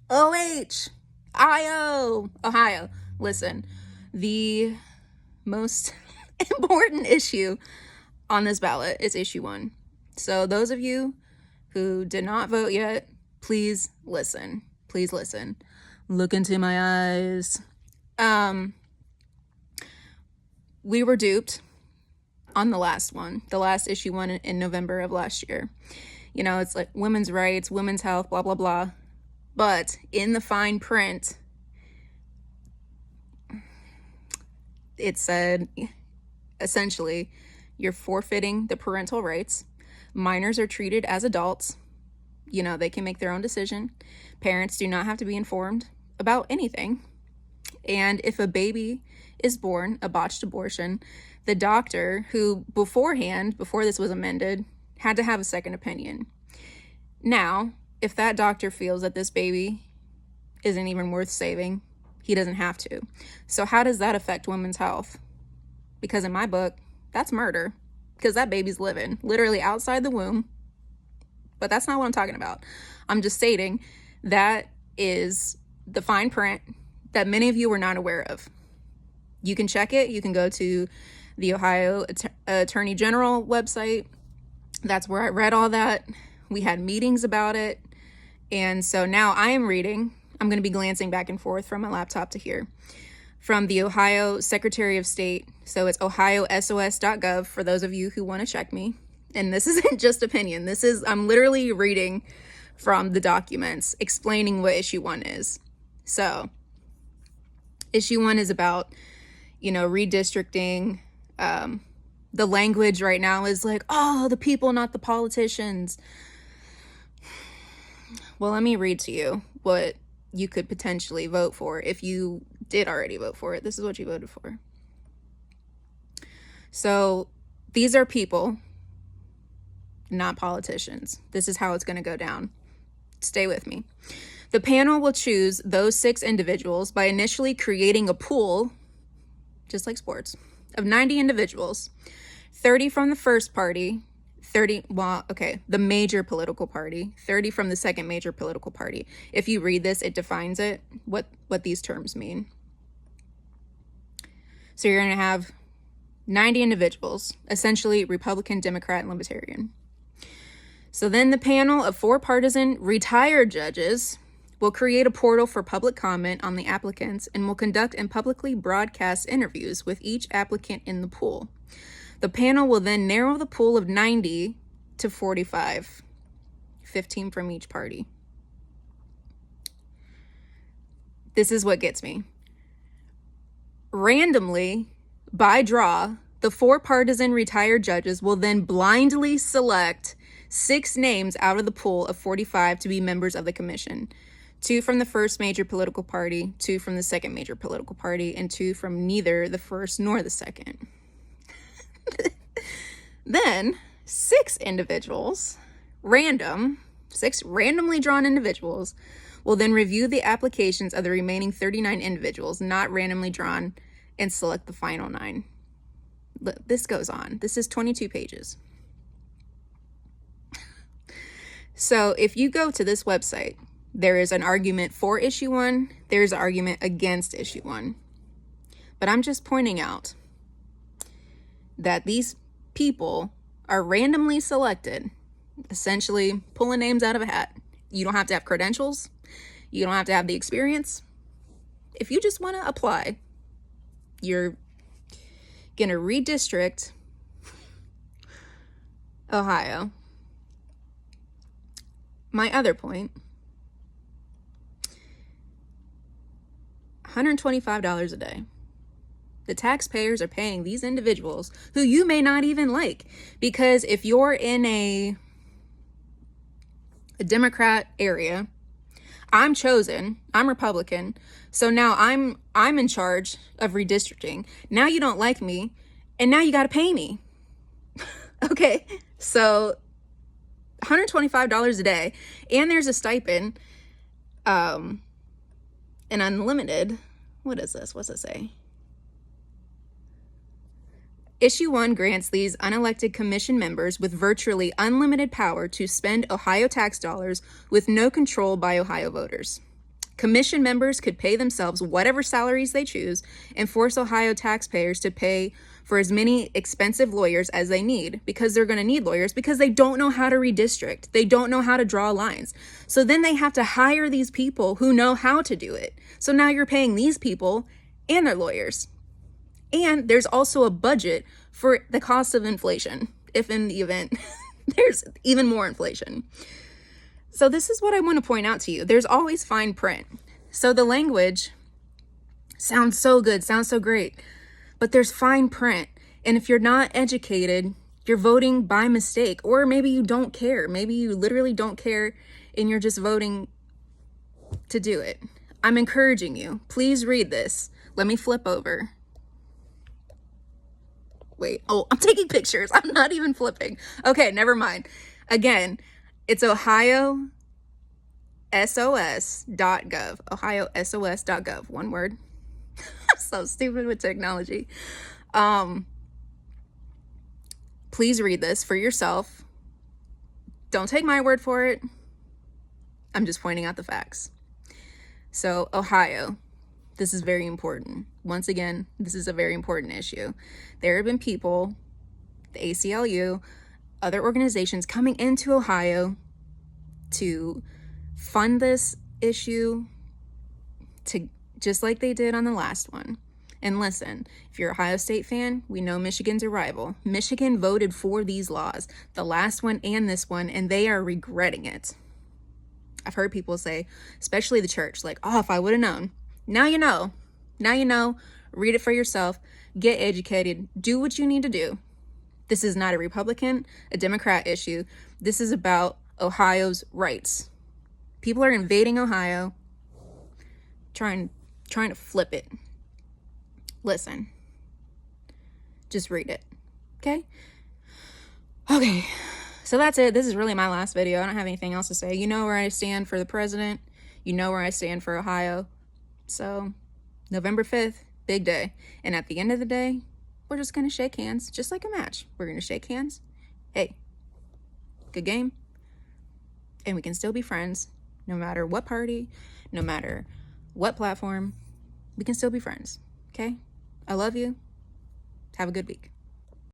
Ohio. Listen, the most important issue on this ballot is issue 1. So those of you who did not vote yet, please listen. Please listen. Look into my eyes. We were duped on the last one, the last issue 1 in November of last year. You know, it's like women's rights, women's health, blah, blah, blah. But in the fine print, it said, essentially, you're forfeiting the parental rights. Minors are treated as adults. You know, they can make their own decision. Parents do not have to be informed about anything. And if a baby is born, a botched abortion, the doctor who beforehand, before this was amended, had to have a second opinion. Now, if that doctor feels that this baby isn't even worth saving, he doesn't have to. So how does that affect women's health? Because in my book, that's murder. Because that baby's living literally outside the womb. But that's not what I'm talking about. I'm just stating that is the fine print that many of you were not aware of. You can check it. You can go to the Ohio Attorney General website. That's where I read all that. We had meetings about it. And so now I am reading. I'm going to be glancing back and forth from my laptop to here. From the Ohio Secretary of State. So it's Ohiosos.gov for those of you who want to check me. And this isn't just opinion. I'm literally reading from the documents explaining what issue 1 is. So issue 1 is about, redistricting. The language right now is like, oh, the people, not the politicians. Well, let me read to you what you could potentially vote for if you did already vote for it. This is what you voted for. So these are people, not politicians. This is how it's going to go down. Stay with me. The panel will choose those 6 individuals by initially creating a pool, just like sports, of 90 individuals, 30 from the first party, the major political party, 30 from the second major political party. If you read this, it defines it, what these terms mean. So you're going to have 90 individuals, essentially Republican, Democrat, and Libertarian. So then the panel of 4 partisan retired judges will create a portal for public comment on the applicants and will conduct and publicly broadcast interviews with each applicant in the pool. The panel will then narrow the pool of 90 to 45, 15 from each party. This is what gets me. Randomly, by draw, the 4 partisan retired judges will then blindly select 6 names out of the pool of 45 to be members of the commission. 2 from the first major political party, 2 from the second major political party, and 2 from neither the first nor the second. Then 6 individuals, 6 randomly drawn individuals, will then review the applications of the remaining 39 individuals not randomly drawn and select the final 9. This goes on. This is 22 pages. So if you go to this website, there is an argument for issue 1. There's an argument against issue 1. But I'm just pointing out that these people are randomly selected, essentially pulling names out of a hat. You don't have to have credentials. You don't have to have the experience. If you just want to apply, you're going to redistrict Ohio. My other point, $125 a day. The taxpayers are paying these individuals who you may not even like, because if you're in a Democrat area, I'm Republican, so now I'm in charge of redistricting. Now you don't like me, and now you got to pay me. Okay, so $125 a day, and there's a stipend, an unlimited. What is this? What's it say? Issue 1 grants these unelected commission members with virtually unlimited power to spend Ohio tax dollars with no control by Ohio voters. Commission members could pay themselves whatever salaries they choose and force Ohio taxpayers to pay for as many expensive lawyers as they need, because they're going to need lawyers because they don't know how to redistrict. They don't know how to draw lines. So then they have to hire these people who know how to do it. So now you're paying these people and their lawyers. And there's also a budget for the cost of inflation, if in the event there's even more inflation. So this is what I want to point out to you. There's always fine print. So the language sounds so good, sounds so great, but there's fine print. And if you're not educated, you're voting by mistake, or maybe you don't care. Maybe you literally don't care and you're just voting to do it. I'm encouraging you. Please read this. Let me flip over. Wait, oh, I'm taking pictures. I'm not even flipping. Okay, never mind. Again, it's Ohiosos.gov. Ohiosos.gov. One word. I'm so stupid with technology. Please read this for yourself. Don't take my word for it. I'm just pointing out the facts. So, Ohio, this is very important. Once again, this is a very important issue. There have been people, the ACLU, other organizations coming into Ohio to fund this issue, to just like they did on the last one. And listen, if you're an Ohio State fan, we know Michigan's a rival. Michigan voted for these laws, the last one and this one, and they are regretting it. I've heard people say, especially the church, like, oh, if I would have known. Now you know. Now you know. Read it for yourself. Get educated. Do what you need to do. This is not a Republican, a Democrat issue. This is about Ohio's rights. People are invading Ohio, trying to flip it. Listen. Just read it. Okay? Okay. So that's it. This is really my last video. I don't have anything else to say. You know where I stand for the president. You know where I stand for Ohio. So, November 5th, big day. And at the end of the day, we're just going to shake hands, just like a match. We're going to shake hands. Hey, good game. And we can still be friends, no matter what party, no matter what platform. We can still be friends, okay? I love you. Have a good week.